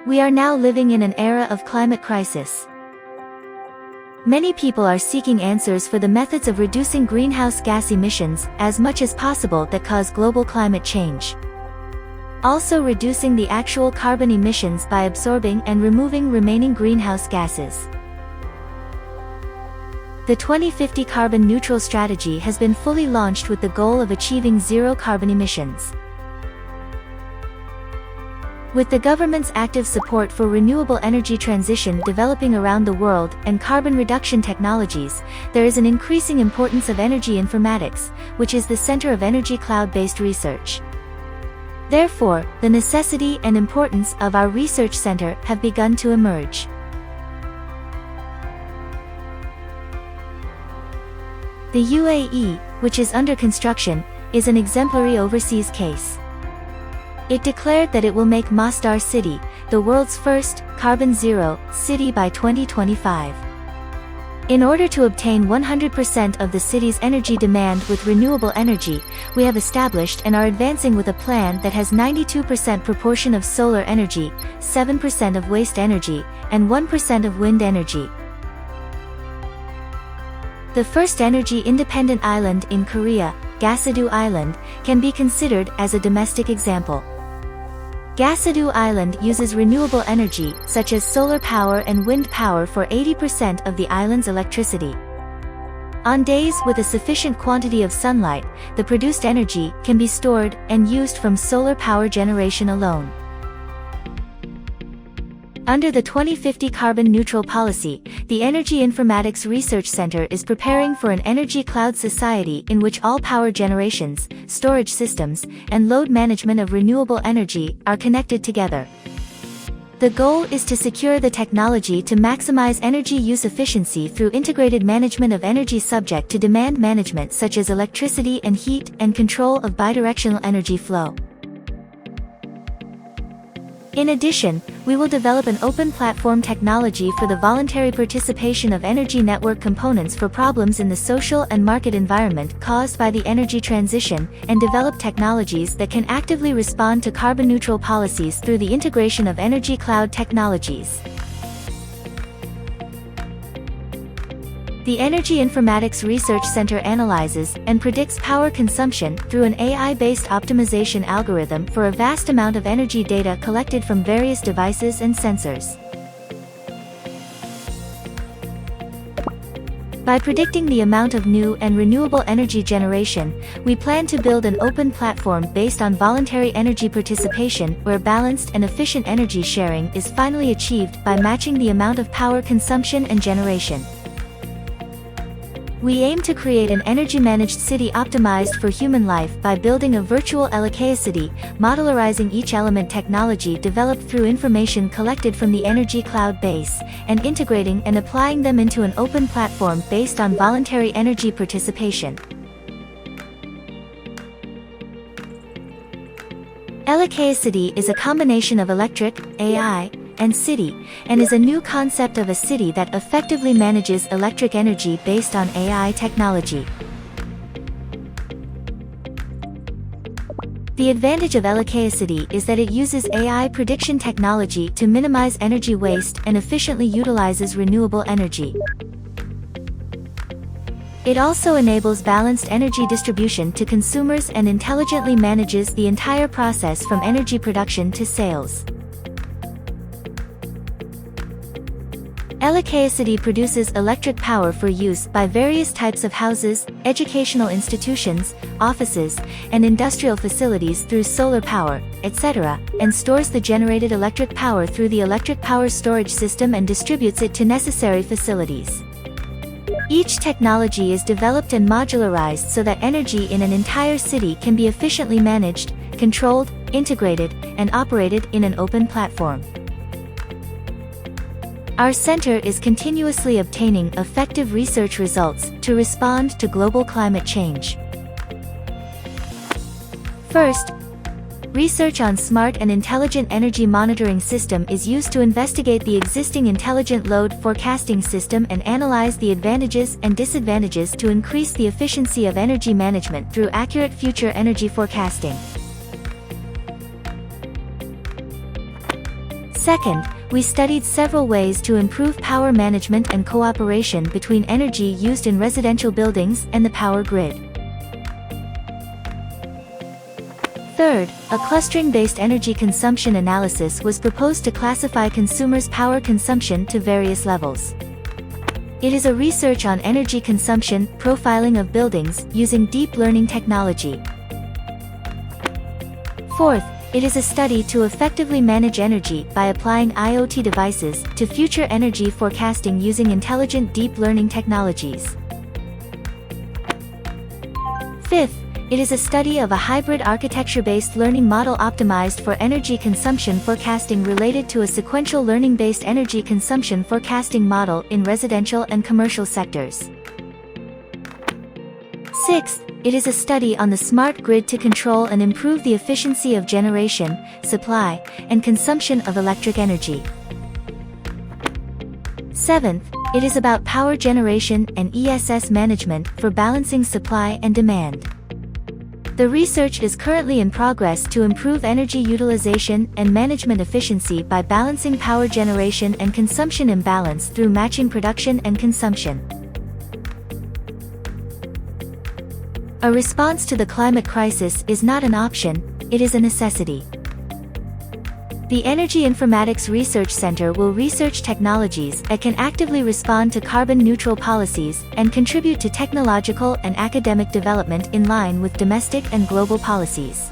We are now living in an era of climate crisis. Many people are seeking answers for the methods of reducing greenhouse gas emissions as much as possible that cause global climate change. Also reducing the actual carbon emissions by absorbing and removing remaining greenhouse gases. The 2050 carbon neutral strategy has been fully launched with the goal of achieving zero carbon emissions. With the government's active support for renewable energy transition developing around the world and carbon reduction technologies, there is an increasing importance of energy informatics, which is the center of energy cloud-based research. Therefore, the necessity and importance of our research center have begun to emerge. The UAE, which is under construction, is an exemplary overseas case. It declared that it will make Masdar City, the world's first carbon zero city by 2025. In order to obtain 100% of the city's energy demand with renewable energy, we have established and are advancing with a plan that has 92% proportion of solar energy, 7% of waste energy, and 1% of wind energy. The first energy-independent island in Korea, Gasedu Island, can be considered as a domestic example. Gasedu Island uses renewable energy, such as solar power and wind power for 80% of the island's electricity. On days with a sufficient quantity of sunlight, the produced energy can be stored and used from solar power generation alone. Under the 2050 carbon neutral policy, the Energy Informatics Research Center is preparing for an energy cloud society in which all power generations, storage systems, and load management of renewable energy are connected together. The goal is to secure the technology to maximize energy use efficiency through integrated management of energy subject to demand management such as electricity and heat and control of bidirectional energy flow. In addition, we will develop an open platform technology for the voluntary participation of energy network components for problems in the social and market environment caused by the energy transition, and develop technologies that can actively respond to carbon neutral policies through the integration of energy cloud technologies. The Energy Informatics Research Center analyzes and predicts power consumption through an AI-based optimization algorithm for a vast amount of energy data collected from various devices and sensors. By predicting the amount of new and renewable energy generation, we plan to build an open platform based on voluntary energy participation where balanced and efficient energy sharing is finally achieved by matching the amount of power consumption and generation. We aim to create an energy-managed city optimized for human life by building a virtual city, modularizing each element technology developed through information collected from the energy cloud base, and integrating and applying them into an open platform based on voluntary energy participation. City is a combination of electric, AI, and city, and is a new concept of a city that effectively manages electric energy based on AI technology. The advantage of City is that it uses AI prediction technology to minimize energy waste and efficiently utilizes renewable energy. It also enables balanced energy distribution to consumers and intelligently manages the entire process from energy production to sales. City produces electric power for use by various types of houses, educational institutions, offices, and industrial facilities through solar power, etc., and stores the generated electric power through the electric power storage system and distributes it to necessary facilities. Each technology is developed and modularized so that energy in an entire city can be efficiently managed, controlled, integrated, and operated in an open platform. Our center is continuously obtaining effective research results to respond to global climate change. First, research on smart and intelligent energy monitoring system is used to investigate the existing intelligent load forecasting system and analyze the advantages and disadvantages to increase the efficiency of energy management through accurate future energy forecasting. Second, we studied several ways to improve power management and cooperation between energy used in residential buildings and the power grid. Third, a clustering-based energy consumption analysis was proposed to classify consumers' power consumption to various levels. It is a research on energy consumption profiling of buildings using deep learning technology. Fourth, it is a study to effectively manage energy by applying IoT devices to future energy forecasting using intelligent deep learning technologies. Fifth, it is a study of a hybrid architecture-based learning model optimized for energy consumption forecasting related to a sequential learning-based energy consumption forecasting model in residential and commercial sectors. Sixth, it is a study on the smart grid to control and improve the efficiency of generation, supply, and consumption of electric energy. Seventh, it is about power generation and ESS management for balancing supply and demand. The research is currently in progress to improve energy utilization and management efficiency by balancing power generation and consumption imbalance through matching production and consumption. A response to the climate crisis is not an option, it is a necessity. The Energy Informatics Research Center will research technologies that can actively respond to carbon-neutral policies and contribute to technological and academic development in line with domestic and global policies.